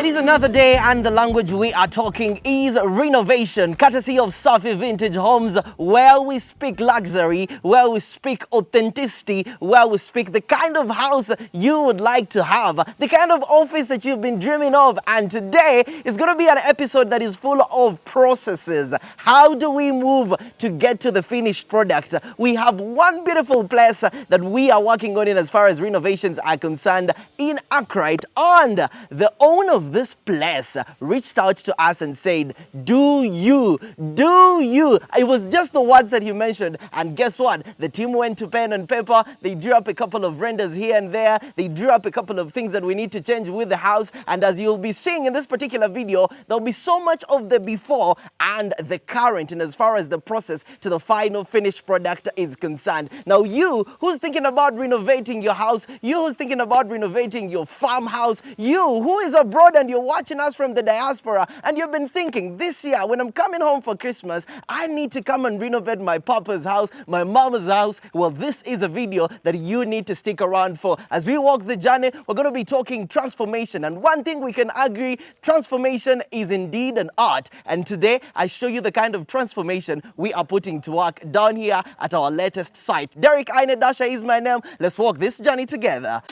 It is another day and the language we are talking is renovation, courtesy of Safi Vintage Homes, where we speak luxury, where we speak authenticity, where we speak the kind of house you would like to have, the kind of office that you've been dreaming of. And today is going to be an episode that is full of processes. How do we move to get to the finished product? We have one beautiful place that we are working on in as far as renovations are concerned in Accra, and the owner of this place reached out to us and said, do you? It was just the words that he mentioned, and guess what? The team went to pen and paper. They drew up a couple of renders here and there. They drew up a couple of things that we need to change with the house, and as you'll be seeing in this particular video, there'll be so much of the before and the current, and as far as the process to the final finished product is concerned. Now, you who's thinking about renovating your house, you who's thinking about renovating your farmhouse, you who is abroad and you're watching us from the diaspora, and you've been thinking, this year when I'm coming home for Christmas, I need to come and renovate my papa's house, my mama's house. Well, this is a video that you need to stick around for. As we walk the journey, we're going to be talking transformation, and one thing we can agree, transformation is indeed an art. And today I show you the kind of transformation we are putting to work down here at our latest site. Derek Ainedasha is my name. Let's walk this journey together.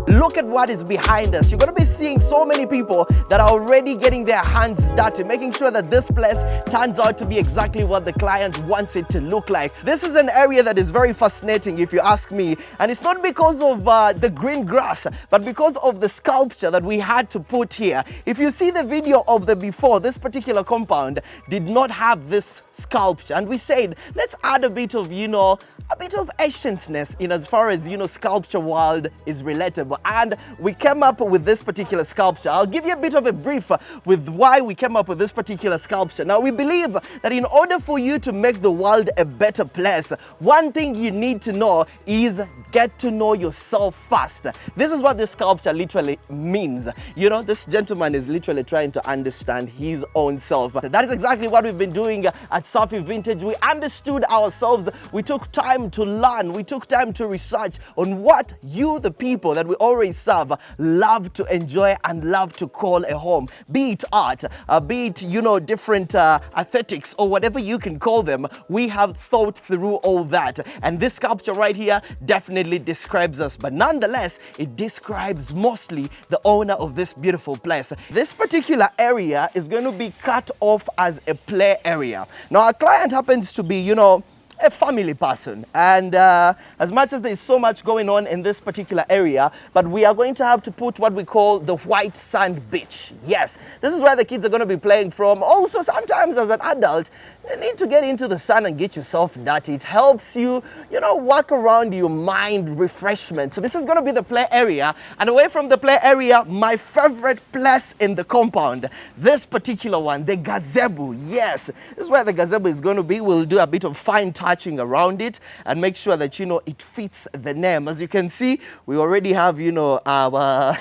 Look at what is behind us. You're going to be seeing so many people that are already getting their hands dirty, making sure that this place turns out to be exactly what the client wants it to look like. This is an area that is very fascinating, if you ask me. And it's not because of the green grass, but because of the sculpture that we had to put here. If you see the video of the before, this particular compound did not have this sculpture. And we said, let's add a bit of, a bit of ancientness in as far as, sculpture world is relatable. And we came up with this particular sculpture. I'll give you a bit of a brief with why we came up with this particular sculpture. Now, we believe that in order for you to make the world a better place, one thing you need to know is get to know yourself first. This is what this sculpture literally means. This gentleman is literally trying to understand his own self. That is exactly what we've been doing at Safi Vintage. We understood ourselves. We took time to learn. We took time to research on what you, the people that we already serve, love to enjoy and love to call a home. Be it art, be it, different aesthetics or whatever you can call them. We have thought through all that. And this sculpture right here definitely describes us. But nonetheless, it describes mostly the owner of this beautiful place. This particular area is going to be cut off as a play area. Now, our client happens to be, a family person, and as much as there's so much going on in this particular area, but we are going to have to put what we call the white sand beach. Yes, this is where the kids are going to be playing from. Also, sometimes as an adult, you need to get into the sun and get yourself dirty. It helps you, work around your mind refreshment. So this is going to be the play area, and away from the play area, my favorite place in the compound, this particular one, the gazebo. Yes, this is where the gazebo is going to be. We'll do a bit of fine touching around it and make sure that, it fits the name. As you can see, we already have, our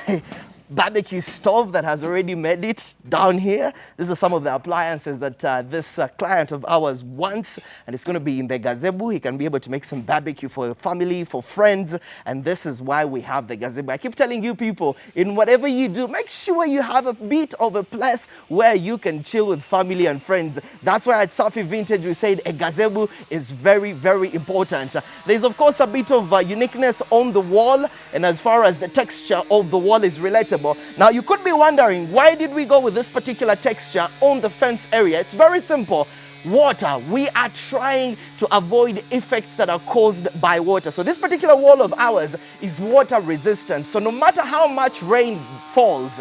barbecue stove that has already made it down here. These are some of the appliances that this client of ours wants, and it's going to be in the gazebo. He can be able to make some barbecue for your family, for friends, and this is why we have the gazebo. I keep telling you people, in whatever you do, make sure you have a bit of a place where you can chill with family and friends. That's why at Safi Vintage we said a gazebo is very, very important. There's of course a bit of uniqueness on the wall, and as far as the texture of the wall is relatable, table. Now you could be wondering, why did we go with this particular texture on the fence area? It's very simple. Water. We are trying to avoid effects that are caused by water. So this particular wall of ours is water resistant. So no matter how much rain falls,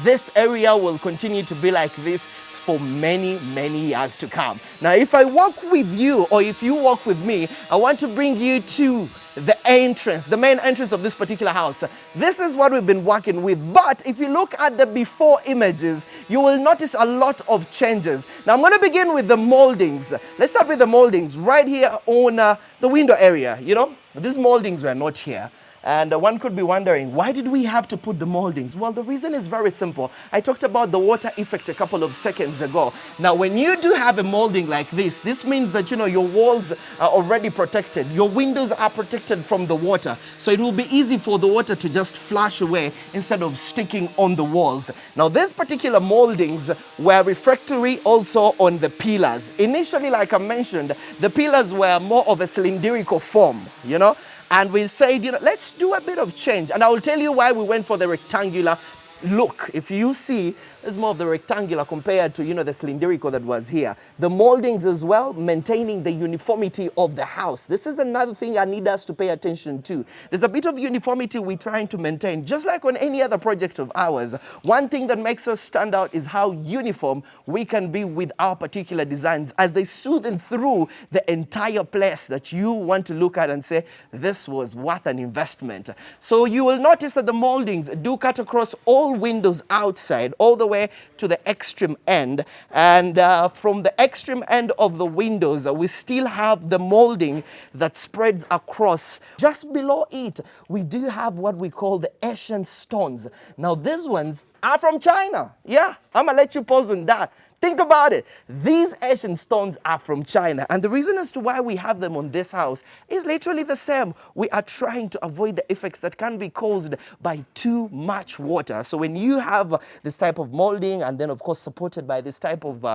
this area will continue to be like this. for many, many years to come. Now, if I walk with you or if you walk with me, I want to bring you to the entrance, the main entrance of this particular house. This is what we've been working with. But if you look at the before images, you will notice a lot of changes. Now, I'm going to begin with the moldings. Let's start with the moldings right here on the window area. You know, these moldings were not here. And one could be wondering, why did we have to put the moldings? Well, the reason is very simple. I talked about the water effect a couple of seconds ago. Now, when you do have a molding like this means that, you know, your walls are already protected. Your windows are protected from the water. So it will be easy for the water to just flash away instead of sticking on the walls. Now, these particular moldings were refractory also on the pillars. Initially, like I mentioned, the pillars were more of a cylindrical form, you know. And we said, you know, let's do a bit of change. And I will tell you why we went for the rectangular look. If you see, it's more of the rectangular compared to, you know, the cylindrical that was here. The moldings as well, maintaining the uniformity of the house. This is another thing I need us to pay attention to. There's a bit of uniformity we're trying to maintain, just like on any other project of ours. One thing that makes us stand out is how uniform we can be with our particular designs as they soothe through the entire place that you want to look at and say, this was worth an investment. So you will notice that the moldings do cut across all windows outside, all the way to the extreme end. And from the extreme end of the windows, we still have the molding that spreads across. Just below it, we do have what we call the Asian stones. Now, these ones are from China. Yeah, I'm gonna let you pause on that. Think about it. These Asian stones are from China. And the reason as to why we have them on this house is literally the same. We are trying to avoid the effects that can be caused by too much water. So when you have this type of molding and then, of course, supported by this type of,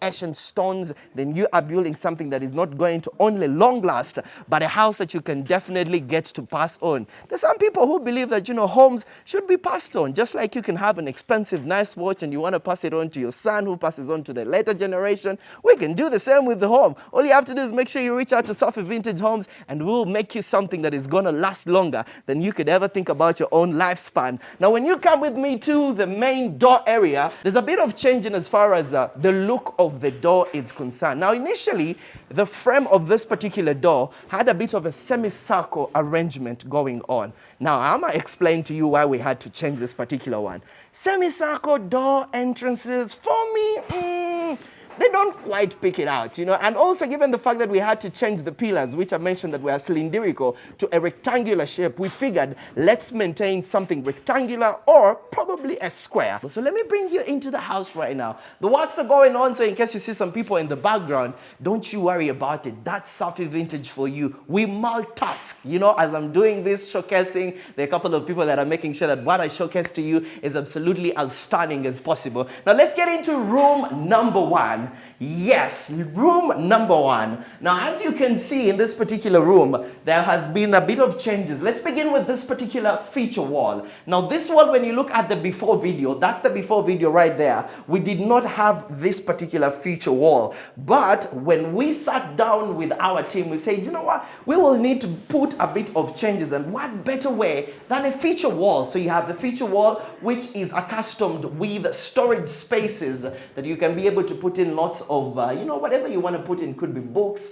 Asian stones, then you are building something that is not going to only long last, but a house that you can definitely get to pass on. There's some people who believe that, you know, homes should be passed on. Just like you can have an expensive, nice watch and you want to pass it on to your son who passes on to the later generation. We can do the same with the home. All you have to do is make sure you reach out to Sophie Vintage Homes and we'll make you something that is going to last longer than you could ever think about your own lifespan. Now, when you come with me to the main door area, there's a bit of change in as far as the look of the door is concerned. Now, initially, the frame of this particular door had a bit of a semicircle arrangement going on. Now, I'm going to explain to you why we had to change this particular one. Semicircle door entrances, for me, they don't quite pick it out, you know. And also, given the fact that we had to change the pillars, which I mentioned that were cylindrical, to a rectangular shape, we figured let's maintain something rectangular or probably a square. So let me bring you into the house right now. The works are going on, so in case you see some people in the background, don't you worry about it. That's Sophie Vintage for you. We multitask, you know, as I'm doing this showcasing, there are a couple of people that are making sure that what I showcase to you is absolutely as stunning as possible. Now let's get into room number one. Yes, room number one. Now, as you can see in this particular room, there has been a bit of changes. Let's begin with this particular feature wall. Now, this wall, when you look at the before video, that's the before video right there. We did not have this particular feature wall. But when we sat down with our team, we said, you know what? We will need to put a bit of changes. And what better way than a feature wall? So you have the feature wall, which is accustomed with storage spaces that you can be able to put in lots of, whatever you want to put in. Could be books,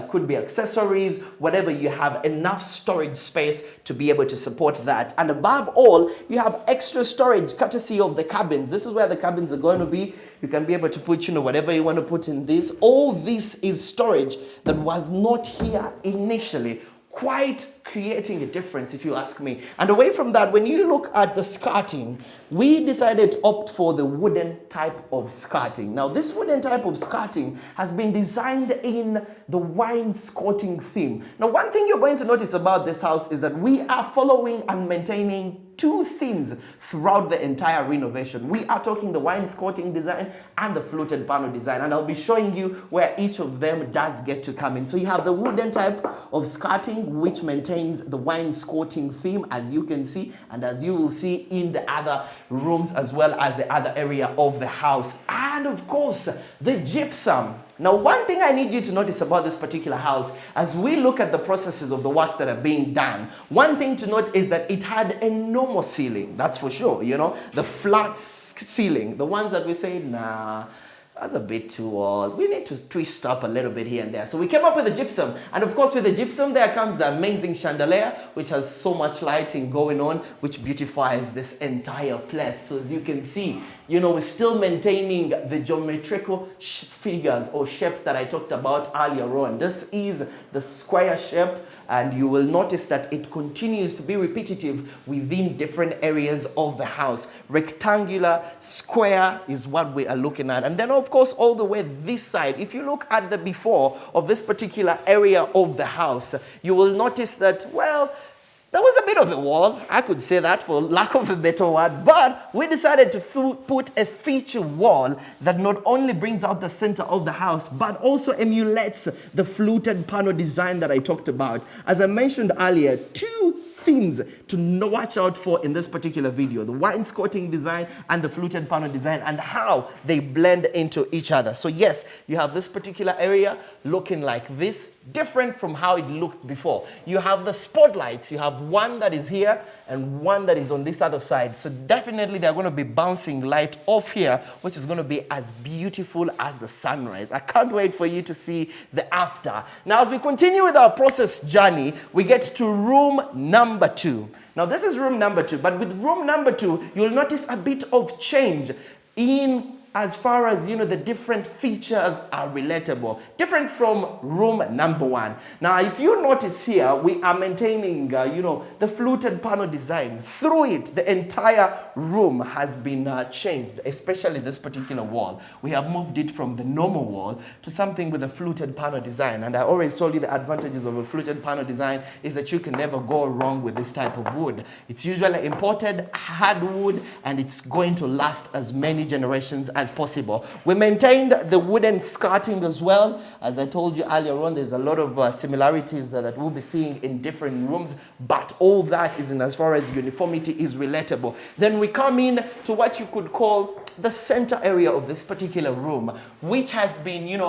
could be accessories, whatever. You have enough storage space to be able to support that. And above all, you have extra storage courtesy of the cabins. This is where the cabins are going to be. You can be able to put, whatever you want to put in this. All this is storage that was not here initially. Quite creating a difference, if you ask me. And away from that, when you look at the skirting, we decided to opt for the wooden type of skirting. Now, this wooden type of skirting has been designed in the wainscoting theme. Now, one thing you're going to notice about this house is that we are following and maintaining two themes throughout the entire renovation. We are talking the wainscoting design and the fluted panel design, and I'll be showing you where each of them does get to come in. So you have the wooden type of skirting, which maintains the wainscoting theme, as you can see, and as you will see in the other rooms as well as the other area of the house. And of course, the gypsum. Now, one thing I need you to notice about this particular house, as we look at the processes of the works that are being done, one thing to note is that it had a normal ceiling, that's for sure, the flat ceiling, the ones that we say, nah, That's a bit too old. We need to twist up a little bit here and there. So we came up with the gypsum. And of course with the gypsum there comes the amazing chandelier, which has so much lighting going on, which beautifies this entire place. So as you can see, we're still maintaining the geometrical figures or shapes that I talked about earlier on. This is the square shape, and you will notice that it continues to be repetitive within different areas of the house. Rectangular, square is what we are looking at. And then of course all the way this side, if you look at the before of this particular area of the house, you will notice that, well, there was a bit of a wall, I could say that for lack of a better word, but we decided to put a feature wall that not only brings out the center of the house, but also emulates the fluted panel design that I talked about. As I mentioned earlier, two themes to watch out for in this particular video: the wainscoting design and the fluted panel design, and how they blend into each other. So yes, you have this particular area looking like this, different from how it looked before. You have the spotlights, you have one that is here and one that is on this other side. So definitely they're going to be bouncing light off here, which is going to be as beautiful as the sunrise. I can't wait for you to see the after. Now, as we continue with our process journey, we get to room number 2. Now, this is room number 2, but with room number 2, you'll notice a bit of change in as far as, the different features are relatable, different from room number 1. Now, if you notice here, we are maintaining, the fluted panel design. Through it, the entire room has been changed, especially this particular wall. We have moved it from the normal wall to something with a fluted panel design. And I always told you the advantages of a fluted panel design is that you can never go wrong with this type of wood. It's usually imported hardwood, and it's going to last as many generations as possible. We maintained the wooden skirting as well. As I told you earlier on, there's a lot of similarities that we'll be seeing in different rooms, but all that is in as far as uniformity is relatable. Then we come in to what you could call the center area of this particular room, which has been,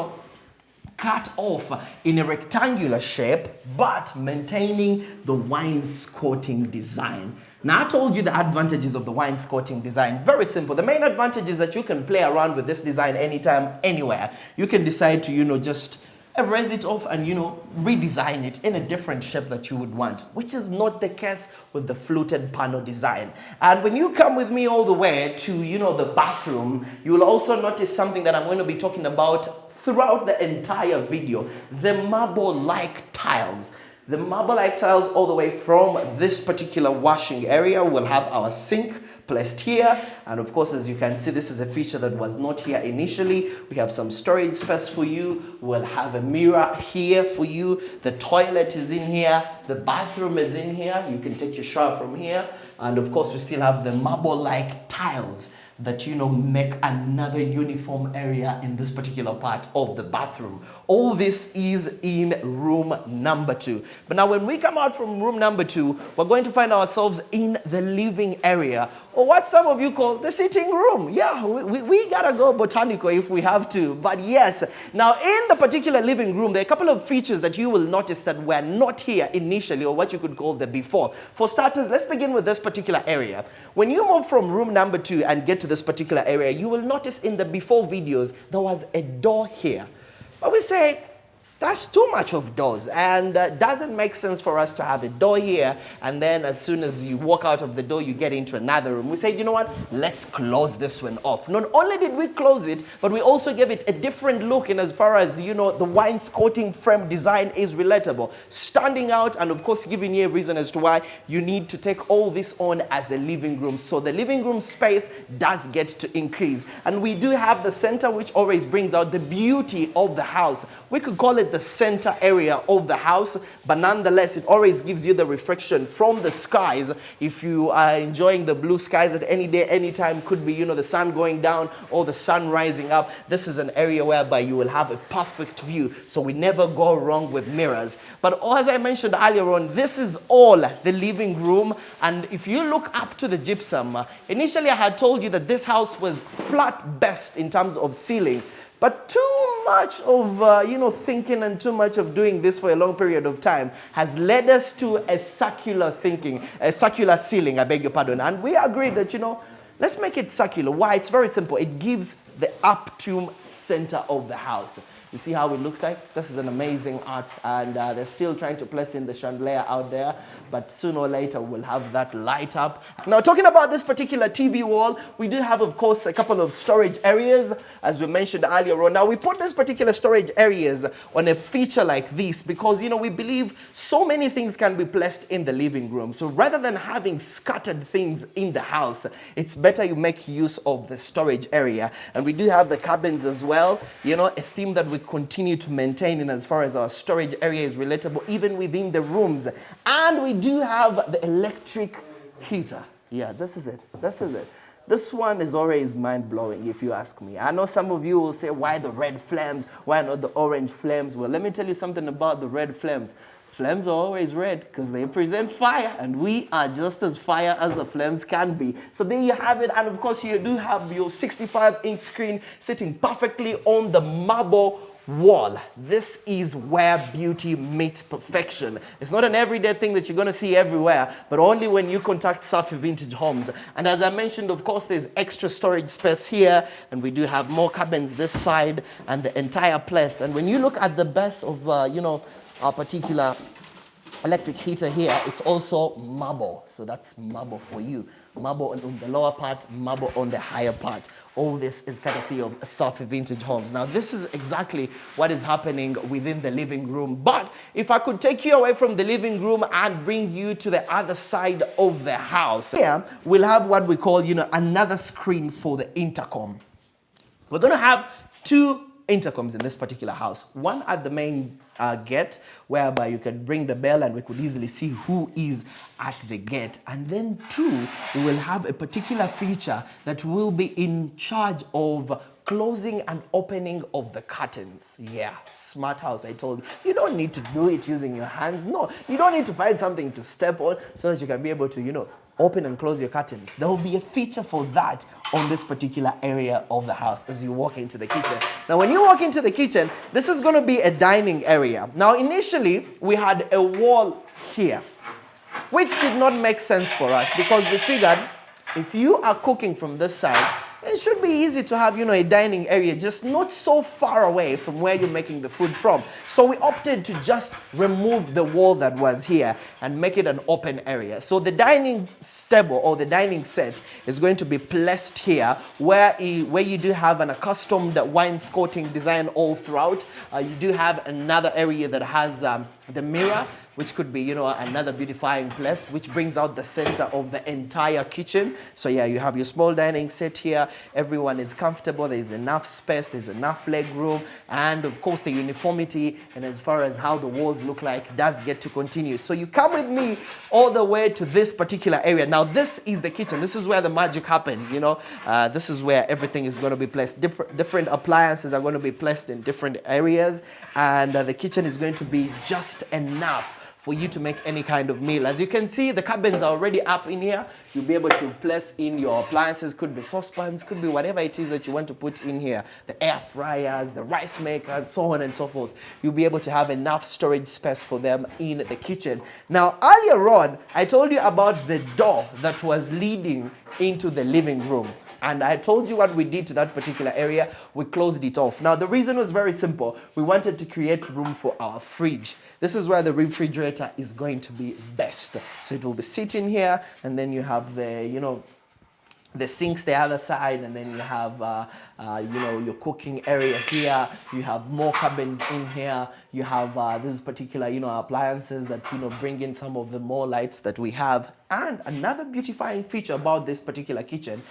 cut off in a rectangular shape, but maintaining the wainscoting design. Now, I told you the advantages of the wainscoting design. Very simple. The main advantage is that you can play around with this design anytime, anywhere. You can decide to, just erase it off and, redesign it in a different shape that you would want, which is not the case with the fluted panel design. And when you come with me all the way to, the bathroom, you will also notice something that I'm going to be talking about throughout the entire video: the marble-like tiles. The marble-like tiles all the way from this particular washing area. We'll have our sink placed here, and of course, as you can see, this is a feature that was not here initially. We have some storage space for you. We'll have a mirror here for you. The toilet is in here. The bathroom is in here. You can take your shower from here. And of course, we still have the marble-like tiles that, make another uniform area in this particular part of the bathroom. All this is in room number 2. But now when we come out from room number 2, we're going to find ourselves in the living area, or what some of you call the sitting room. Yeah, we gotta go botanical if we have to. But yes, now in the particular living room, there are a couple of features that you will notice that were not here initially, or what you could call the before. For starters, let's begin with this particular area. When you move from room number 2 and get to this particular area, you will notice in the before videos, there was a door here. But we say, that's too much of doors, and doesn't make sense for us to have a door here, and then as soon as you walk out of the door, you get into another room. We said, you know what, let's close this one off. Not only did we close it, but we also gave it a different look in as far as, the wainscoting frame design is relatable, standing out, and of course giving you a reason as to why you need to take all this on as the living room. So the living room space does get to increase, and we do have the center, which always brings out the beauty of the house. We could call it the center area of the house, but nonetheless, it always gives you the reflection from the skies. If you are enjoying the blue skies at any day, anytime, could be, the sun going down or the sun rising up. This is an area whereby you will have a perfect view. So we never go wrong with mirrors. But as I mentioned earlier on, this is all the living room. And if you look up to the gypsum, initially I had told you that this house was flat best in terms of ceiling. But too much of, thinking and too much of doing this for a long period of time has led us to a circular ceiling, I beg your pardon. And we agreed that, let's make it circular. Why? It's very simple. It gives the optimum center of the house. You see how it looks like? This is an amazing art, and they're still trying to place in the chandelier out there, but sooner or later we'll have that light up. Now, talking about this particular TV wall, we do have, of course, a couple of storage areas, as we mentioned earlier on. Now, we put this particular storage areas on a feature like this because, you know, we believe so many things can be placed in the living room. So rather than having scattered things in the house, it's better you make use of the storage area. And we do have the cabins as well, you know, a theme that we continue to maintain in as far as our storage area is relatable, even within the rooms. And we do have the electric heater. Yeah, this is it. This is it. This one is always mind-blowing, if you ask me. I know some of you will say, why the red flames? Why not the orange flames? Well, let me tell you something about the red flames. Flames are always red because they present fire, and we are just as fire as the flames can be. So there you have it. And of course, you do have your 65-inch screen sitting perfectly on the marble wall. This is where beauty meets perfection. It's not an everyday thing that you're going to see everywhere, but only when you contact Safi Vintage Homes. And as I mentioned, of course, there's extra storage space here, and we do have more cabins this side and the entire place. And when you look at the base of, you know, our particular electric heater here, it's also marble. So that's marble for you. Marble on the lower part, marble on the higher part. All this is courtesy of Safi Vintage Homes. Now, this is exactly what is happening within the living room. But if I could take you away from the living room and bring you to the other side of the house, here we'll have what we call, you know, another screen for the intercom. We're going to have two intercoms in this particular house. One at the main gate, whereby you can ring the bell and we could easily see who is at the gate. And then two, we will have a particular feature that will be in charge of closing and opening of the curtains. Yeah, smart house, I told you. You don't need to do it using your hands. No, you don't need to find something to step on so that you can be able to, you know, open and close your curtains. There will be a feature for that on this particular area of the house as you walk into the kitchen. Now, when you walk into the kitchen, this is going to be a dining area. Now, initially, we had a wall here, which did not make sense for us because we figured if you are cooking from this side, it should be easy to have, you know, a dining area just not so far away from where you're making the food from. So we opted to just remove the wall that was here and make it an open area. So the dining table or the dining set is going to be placed here where you do have an accustomed wainscoting design all throughout. You do have another area that has the mirror, which could be, you know, another beautifying place, which brings out the center of the entire kitchen. So yeah, you have your small dining set here. Everyone is comfortable. There's enough space. There's enough leg room. And of course, the uniformity and as far as how the walls look like does get to continue. So you come with me all the way to this particular area. Now, this is the kitchen. This is where the magic happens, you know. This is where everything is going to be placed. Different appliances are going to be placed in different areas. And the kitchen is going to be just enough for you to make any kind of meal. As you can see, the cabins are already up in here. You'll be able to place in your appliances, could be saucepans, could be whatever it is that you want to put in here. The air fryers, the rice makers, so on and so forth. You'll be able to have enough storage space for them in the kitchen. Now, earlier on, I told you about the door that was leading into the living room. And I told you what we did to that particular area. We closed it off. Now, the reason was very simple. We wanted to create room for our fridge. This is where the refrigerator is going to be best. So it will be sitting here, and then you have the, you know, the sinks the other side, and then you have, you know, your cooking area here. You have more cabins in here. You have this particular, you know, appliances that, you know, bring in some of the more lights that we have. And another beautifying feature about this particular kitchen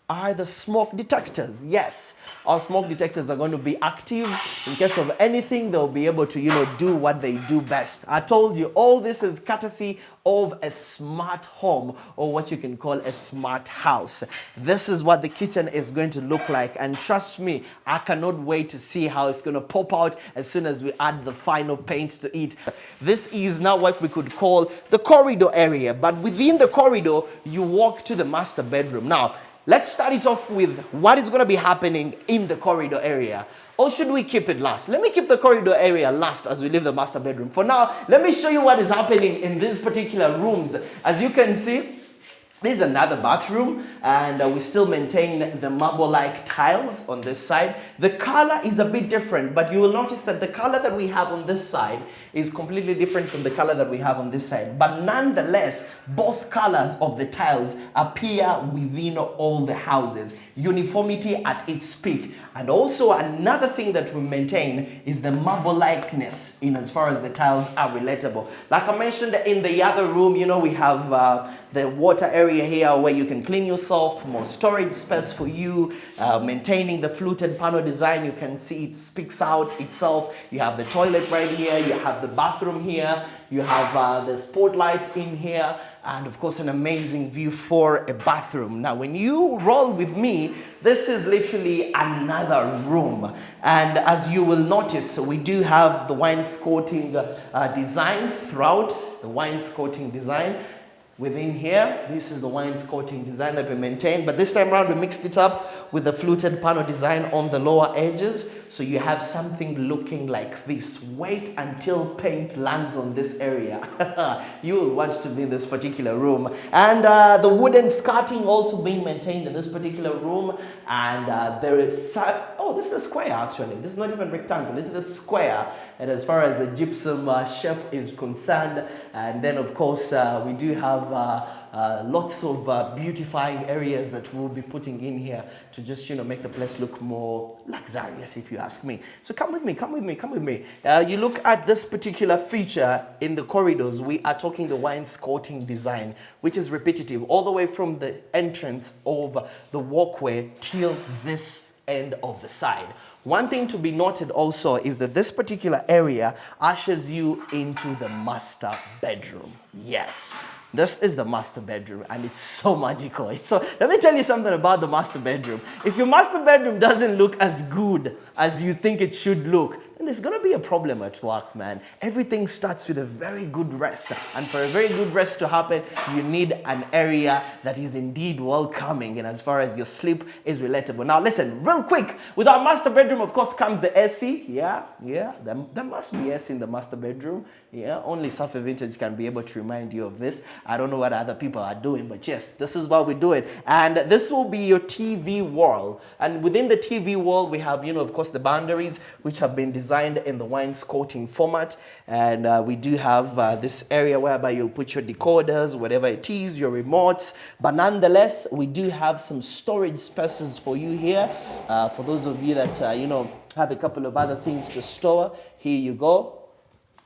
are the smoke detectors. Yes, our smoke detectors are going to be active. In case of anything, they'll be able to, you know, do what they do best. I told you, all this is courtesy of a smart home, or what you can call a smart house. This is what the kitchen is going to look like. And trust me, I cannot wait to see how it's going to pop out as soon as we add the final paint to it. This is now what we could call the corridor area. But within the corridor, you walk to the master bedroom. Now, let's start it off with what is going to be happening in the corridor area. Or should we keep it last? Let me keep the corridor area last as we leave the master bedroom. For now, let me show you what is happening in these particular rooms. As you can see, This is another bathroom, and we still maintain the marble-like tiles on this side. The color is a bit different, but you will notice that the color that we have on this side is completely different from the color that we have on this side. But nonetheless, both colors of the tiles appear within all the houses. Uniformity at its peak. And also another thing that we maintain is the marble-likeness in as far as the tiles are relatable. Like I mentioned in the other room, you know, we have the water area here where you can clean yourself, more storage space for you, maintaining the fluted panel design. You can see it speaks out itself. You have the toilet right here, you have the bathroom here, you have the spotlight in here, and of course an amazing view for a bathroom. Now when you roll with me, this is literally another room, and as you will notice, we do have the wainscoting design throughout, the wainscoting design. Within here, this is the wainscoting design that we maintain, but this time around we mixed it up with the fluted panel design on the lower edges, so you have something looking like this. Wait until paint lands on this area. You will want to be in this particular room. And the wooden skirting also being maintained in this particular room, and there is, oh, this is a square actually. This is not even rectangle, this is a square. And as far as the gypsum shape is concerned, and then of course we do have lots of beautifying areas that we'll be putting in here to just, you know, make the place look more luxurious, if you ask me. So come with me, come with me, come with me. You look at this particular feature in the corridors, we are talking the wainscoting design, which is repetitive all the way from the entrance of the walkway till this end of the side. One thing to be noted also is that this particular area ushers you into the master bedroom. Yes. This is the master bedroom, and it's so magical. Let me tell you something about the master bedroom. If your master bedroom doesn't look as good as you think it should look, then there's gonna be a problem at work, man. Everything starts with a very good rest, and for a very good rest to happen, you need an area that is indeed welcoming, and as far as your sleep is relatable. Now listen, real quick, with our master bedroom, of course, comes the AC. Yeah, there must be AC in the master bedroom. Yeah, only Safi Vintage can be able to remind you of this. I don't know what other people are doing, but yes, this is what we do it. And this will be your TV wall. And within the TV wall, we have, you know, of course, the boundaries, which have been designed in the wainscoting format. And we do have this area whereby you'll put your decoders, whatever it is, your remotes. But nonetheless, we do have some storage spaces for you here. For those of you that, you know, have a couple of other things to store, here you go.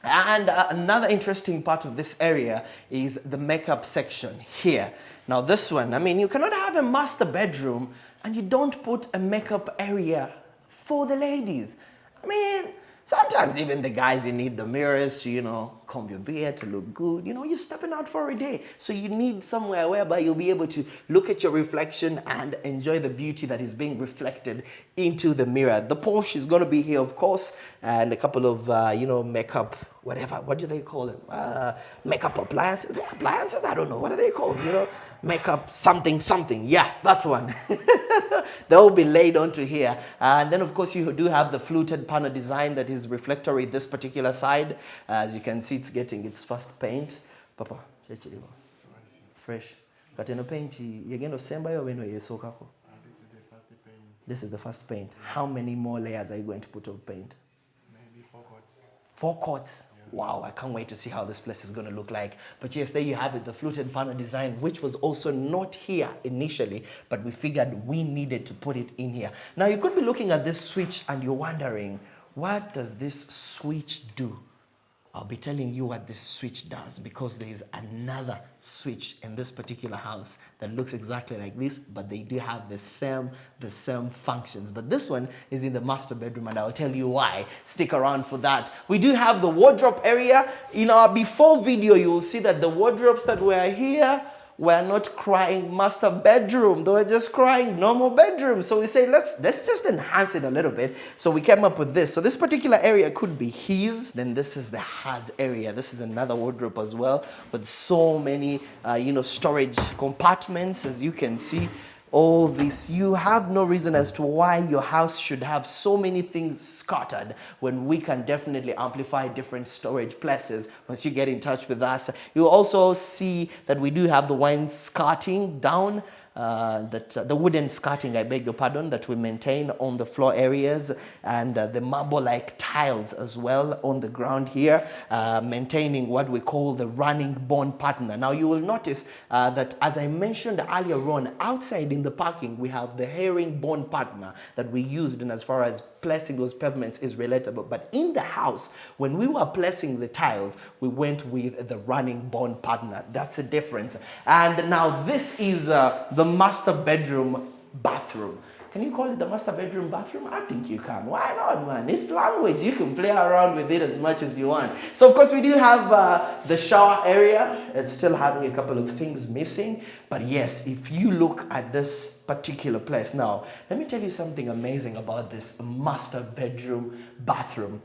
And another interesting part of this area is the makeup section here. Now this one, I mean, you cannot have a master bedroom and you don't put a makeup area for the ladies. I mean, sometimes even the guys, you need the mirrors to, you know, comb your beard to look good. You know, you're stepping out for a day. So you need somewhere whereby you'll be able to look at your reflection and enjoy the beauty that is being reflected into the mirror. The Porsche is going to be here, of course, and a couple of, you know, makeup, whatever, what do they call it? Makeup appliances? Appliances? I don't know. What are they called? You know, makeup something. Yeah, that one. They'll be laid onto here. And then, of course, you do have the fluted panel design that is reflectory this particular side. As you can see, it's getting its first paint. Papa, fresh. Kateno paint, you're going to send by or when you so kako? This is the first paint. This is the first paint. How many more layers are you going to put of paint? Maybe 4 coats. 4 coats? Wow, I can't wait to see how this place is going to look like. But yes, there you have it, the fluted panel design, which was also not here initially, but we figured we needed to put it in here. Now, you could be looking at this switch and you're wondering, what does this switch do? I'll be telling you what this switch does, because there is another switch in this particular house that looks exactly like this, but they do have the same functions. But this one is in the master bedroom, and I'll tell you why. Stick around for that. We do have the wardrobe area. In our before video, you will see that the wardrobes that were here were not crying master bedroom. They were just crying normal bedroom. So we say, let's just enhance it a little bit. So we came up with this. So this particular area could be his. Then this is the has area. This is another wardrobe as well, with so many, you know, storage compartments, as you can see. all this. You have no reason as to why your house should have so many things scattered when we can definitely amplify different storage places. Once you get in touch with us, you'll also see that we do have the wine skirting down, the wooden skirting, I beg your pardon, that we maintain on the floor areas, and the marble-like tiles as well on the ground here, maintaining what we call the running bond partner. Now you will notice that, as I mentioned earlier on, outside in the parking we have the herring bond partner that we used, and as far as placing those pavements is relatable. But in the house, when we were placing the tiles, we went with the running bond partner. That's a difference. And now this is the master bedroom bathroom. Can you call it the master bedroom bathroom? I think you can. Why not, man? It's language. You can play around with it as much as you want. So, of course, we do have the shower area. It's still having a couple of things missing. But yes, if you look at this particular place. Now, let me tell you something amazing about this master bedroom bathroom.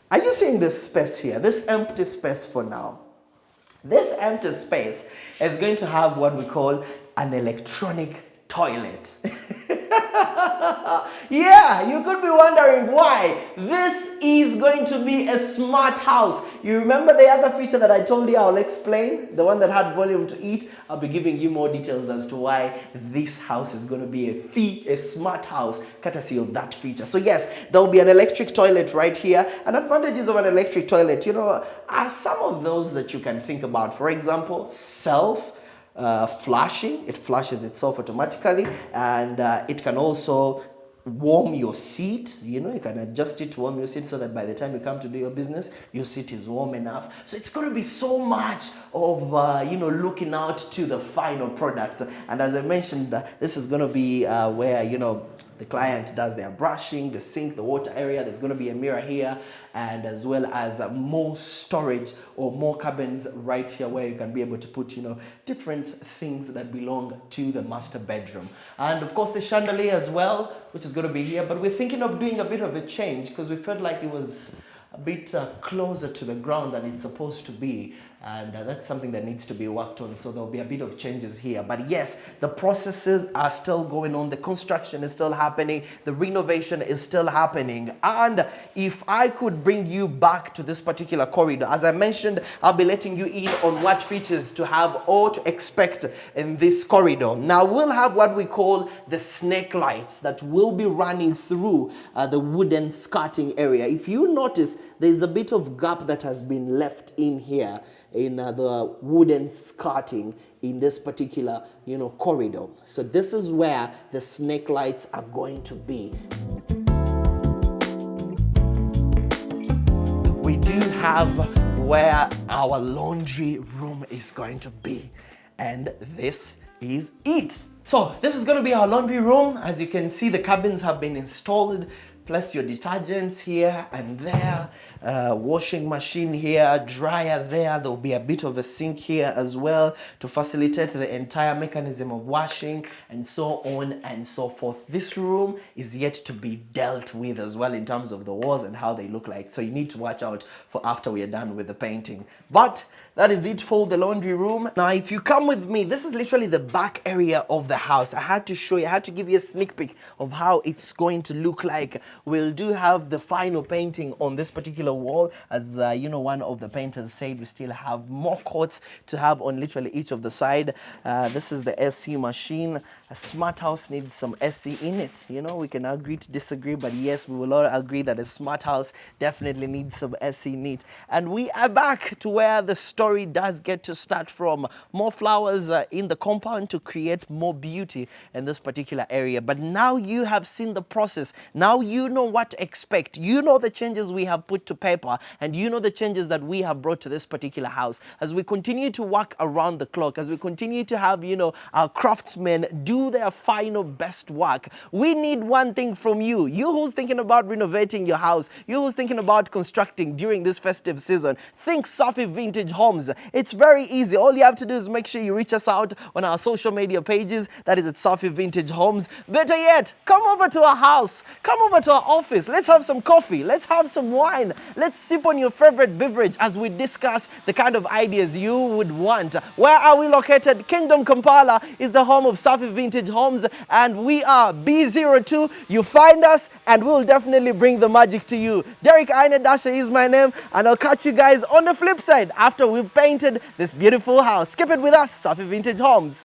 Are you seeing this space here? This empty space for now. This empty space is going to have what we call an electronic toilet. Yeah, you could be wondering why. This is going to be a smart house. You remember the other feature that I told you I'll explain? The one that had volume to eat? I'll be giving you more details as to why this house is going to be a smart house, courtesy of that feature. So yes, there will be an electric toilet right here. And advantages of an electric toilet, you know, are some of those that you can think about. For example, flushing. It flushes itself automatically, and it can also warm your seat. You know, you can adjust it to warm your seat so that by the time you come to do your business, your seat is warm enough. So it's going to be so much of looking out to the final product. And as I mentioned, this is going to be where the client does their brushing, the sink, the water area. There's going to be a mirror here, and as well as more storage or more cabins right here where you can be able to put, different things that belong to the master bedroom. And of course the chandelier as well, which is going to be here. But we're thinking of doing a bit of a change because we felt like it was a bit closer to the ground than it's supposed to be. And that's something that needs to be worked on. So there'll be a bit of changes here. But yes, the processes are still going on. The construction is still happening. The renovation is still happening. And if I could bring you back to this particular corridor, as I mentioned, I'll be letting you in on what features to have or to expect in this corridor. Now we'll have what we call the snake lights that will be running through the wooden skirting area. If you notice, there's a bit of gap that has been left in here in the wooden skirting in this particular corridor. So this is where the snake lights are going to be. We do have where our laundry room is going to be, and this is it. So this is going to be our laundry room. As you can see, the cabins have been installed. Place your detergents here and there, washing machine here, dryer there. There will be a bit of a sink here as well to facilitate the entire mechanism of washing, and so on and so forth. This room is yet to be dealt with as well in terms of the walls and how they look like. So you need to watch out for after we are done with the painting. But that is it for the laundry room. Now, if you come with me, this is literally the back area of the house. I had to show you, I had to give you a sneak peek of how it's going to look like. We'll do have the final painting on this particular wall. As one of the painters said, we still have more coats to have on literally each of the side. This is the SC machine. A smart house needs some SC in it. We can agree to disagree, but yes, we will all agree that a smart house definitely needs some SC in it. And we are back to where the story does get to start from. More flowers in the compound to create more beauty in this particular area. But now you have seen the process. Now you know what to expect. You know the changes we have put to paper, and you know the changes that we have brought to this particular house. As we continue to work around the clock, as we continue to have, our craftsmen do their final best work, we need one thing from you. You who's thinking about renovating your house, you who's thinking about constructing during this festive season, think Safi Vintage Homes. It's very easy. All you have to do is make sure you reach us out on our social media pages. That is at Safi Vintage Homes. Better yet, come over to our house. Come over to our office. Let's have some coffee. Let's have some wine. Let's sip on your favorite beverage as we discuss the kind of ideas you would want. Where are we located? Kingdom Kampala is the home of Safi Vintage Vintage Homes, and we are B02. You find us and we'll definitely bring the magic to you. Derek Dasha is my name, and I'll catch you guys on the flip side after we've painted this beautiful house. Skip it with us, Safi Vintage Homes.